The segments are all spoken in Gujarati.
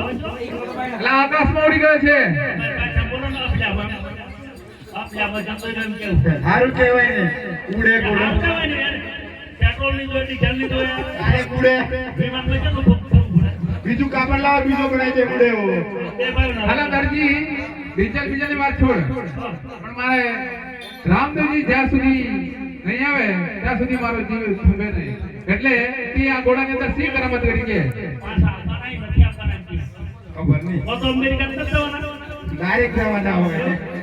એટલે આકાશમાં ઉડી ગયો છે. સારું કહેવાય ને ઉડે ઘોડો બીજું કાપડ લાવો બીજો બનાવી દે ઉડે એવો. હાલો દરજી બીજાની વાત છોડ, પણ મારે રામદેવજી જ્યાં સુધી નહીં આવે ત્યાં સુધી મારો જીવ થંભે નહીં. એટલે તે આ ઘોડાની અંદર સી કરામત કરી કે ખબર નહીં ડાયરેક્ટ જવાના હોય.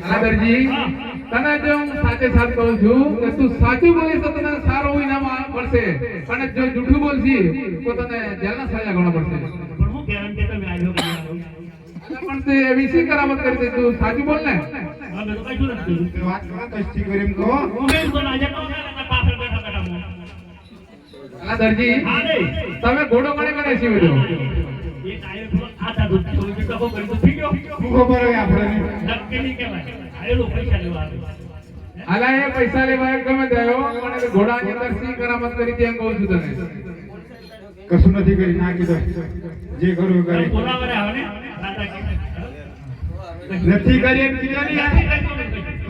હાલો દરજી તને જો હું સાચે સાચ કહું છું કે તું સાચું બોલીશ તો તને સારો ઇનામ મળશે, અને જો જૂઠું બોલશી તો તને જેલના સજા ઘણો પડશે. પણ તે એવી સી કરામત કરી છે, તું સાચું બોલ ને. વાત કરો કષ્ટી કરી એમ કહો. હાલો દરજી તમે ઘોડો કોને કોને સીવ્યો? ખબર હોય આપણે હાલા એ પૈસા લેવા ગમે થયો, પણ ઘોડાની અંદર સી કરામત કરી તે કહું છું તને. કશું નથી કરી નાખી દો જે કરવું કરે. નથી કરી એમ કીધું નહીં.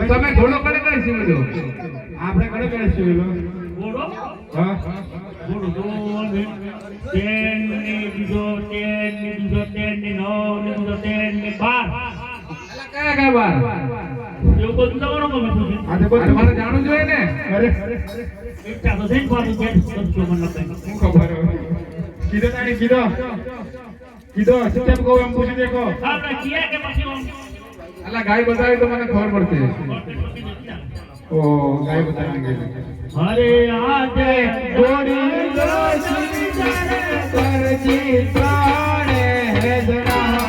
તમે ઘોડો કોને કોને સીવ્યો? આપણે કડે કડે સીવેલો. હા કયા કયા બાર? આ તો બધું મારે જાણવું જોઈએ ને. અરે હું ખબર હોય. કીધો તાણી કીધો શું કેમ કહું એમ પૂછી દેખો. અલા ગાય બતાવી તો મને ખબર પડશે. ઓ ગાય બતાવી ગઈ. હરે આજે ગોરી દર્શની જાણે કરજી પ્રાણે હેદરા.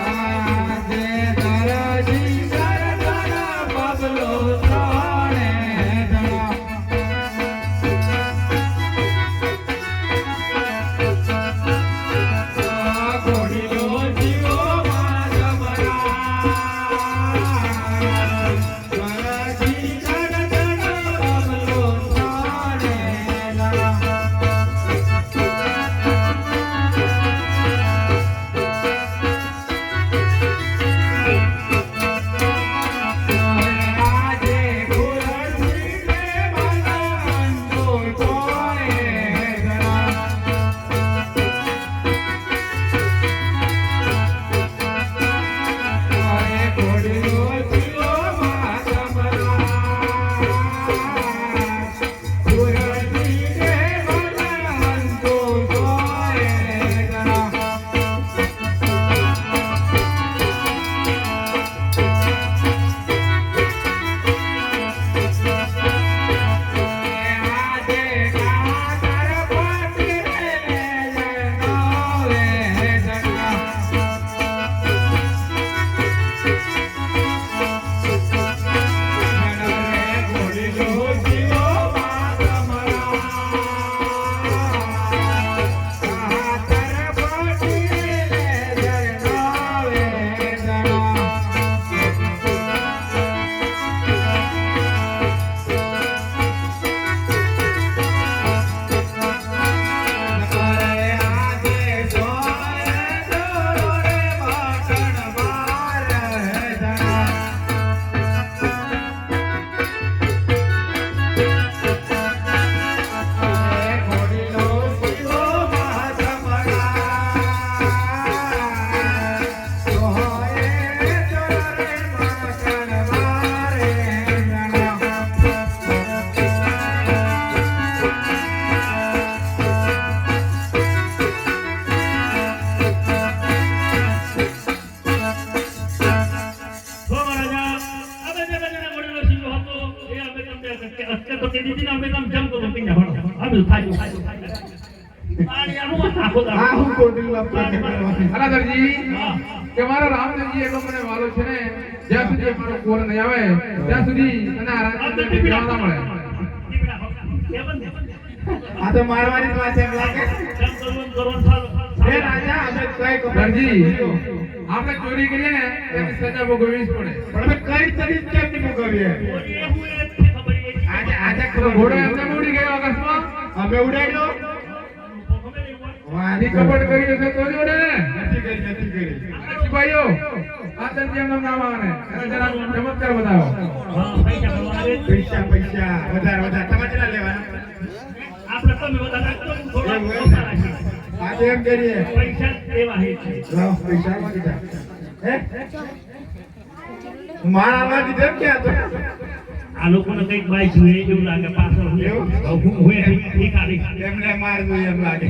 આજે દરજી ગરગરા બબલો પ્રાણે હેદરા. ગોરીલો જીવો હાલા દરજી કે મારો રામદેવજી એટલો મને વાલો છે ને, જ્યાં સુધી મારો કોર નહીં આવે ત્યાં સુધી તને આ રાજ્ય ના મળે. આ તો મારવાની જ વાત એમ લાગે. એ રાજા અમે કઈ દરજી આપણે ચોરી કરીએ ને એની સજા ભોગવવી જ પડે. પણ અમે કઈ તરીકે કેમ નહીં ભોગવીએ? આજે ઘોડો એમને ઉડી ગયો આકાશમાં. અમે ઉડાડ્યો ઈ કપડ કરી હશે તો જ ઉડે ને નથી કરી સિપાહીઓ આ તરજી એમનું નામ આવે એને જરા ચમત્કાર બતાવો પૈસા વધારે તમે કેટલા લેવાના આપણે તમે બધા રાખો થોડા ઓછા રાખીએ આજે એમ કરીએ પૈસા એવા હે છે લાવ પૈસા માં દીધા હે મારા માં દીધા ક્યાં તો આ લોકોને કઈક બાઈ જોઈએ એવું લાગે પાછળ એવું? હું ઠીક આવી એમને માર દઉં એમ લાગે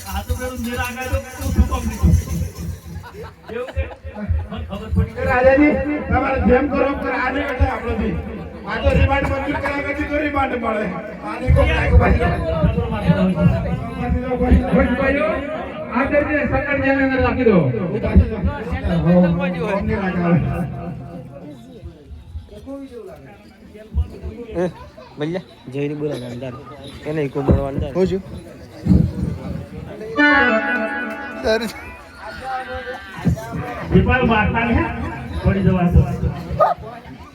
આ તો પેલું નિરાગા તો શું પકડી એવું કે મને ખબર પડી રાજાજી તમારે જેમ કરો આને બેઠા આપણો આ તો રિમાન્ડ મંજૂર કરાવે છે તો રિમાન્ડ મળે આને કોઈ લાગે ભાઈ સિપાહીઓ આ તરજી સકડ જેલ અંદર રાખી દો ભલે જઈને બોલાવે અંદર એને કો મળવા અંદર હો જો દીપાલ વાર્તા હે પડી જવા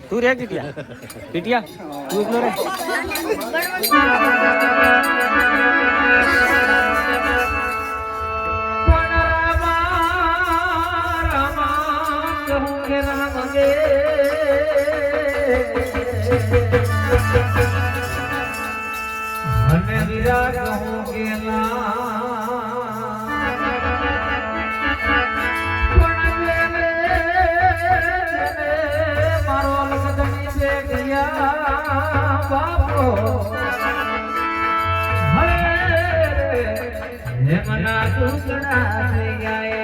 તું રે પીટિયા તું એકલો રે મના ટુકડા થઈ ગયા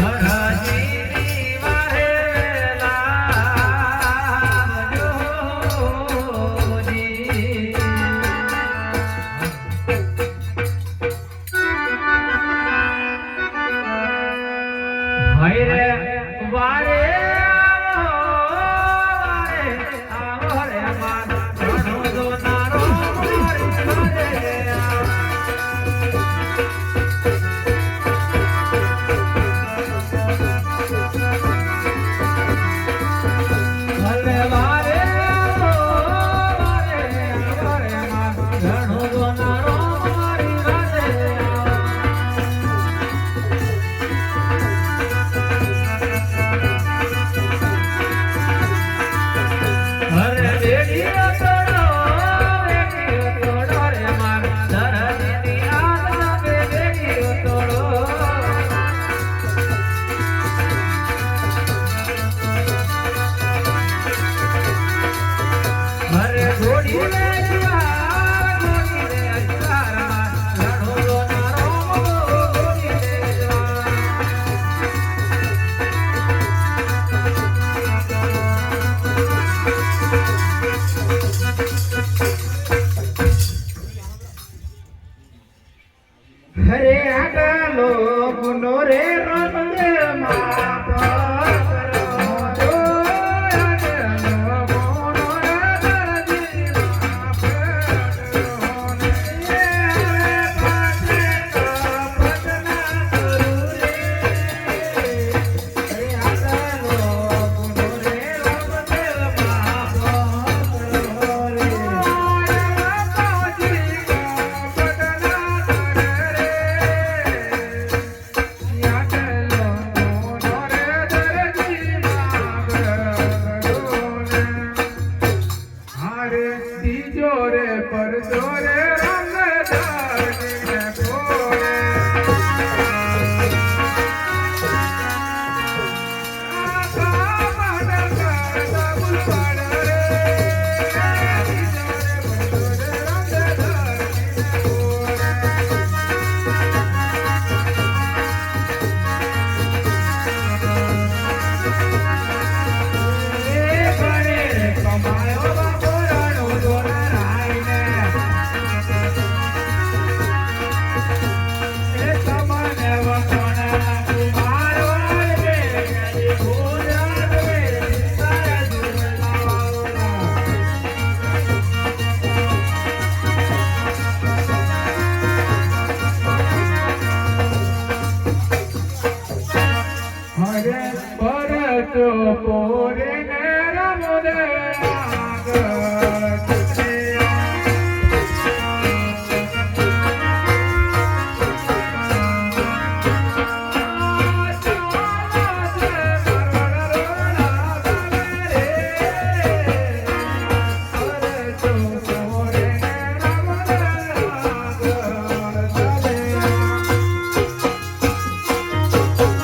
ધરજીની વાહેલા જોજી. હૈ રે વારે આવો રે માર ઘણો જોનારો મારી ઘરે ભલે વારે આવો રે માર ઘણો જોનારો મારી ઘરે હરે બેડીઓ તોડો રે માર ધરજીની આદના બે બેડીઓ તોડો. હરે ઘોડી રે જુવાર ઘોડી રે અજવારમાં લડો જોનારો ઘોડી રે જુવાર. હરે આગલો ગુનો રે રંગ માપ કરો જો આગલો ગુનો રે દરજી માપ કરો ને પાછે કપટના કરું રે. હરે આગલો ગુનો રે રંગ માપ કરો રે. પાછી કપટના પોરે ને રમો રે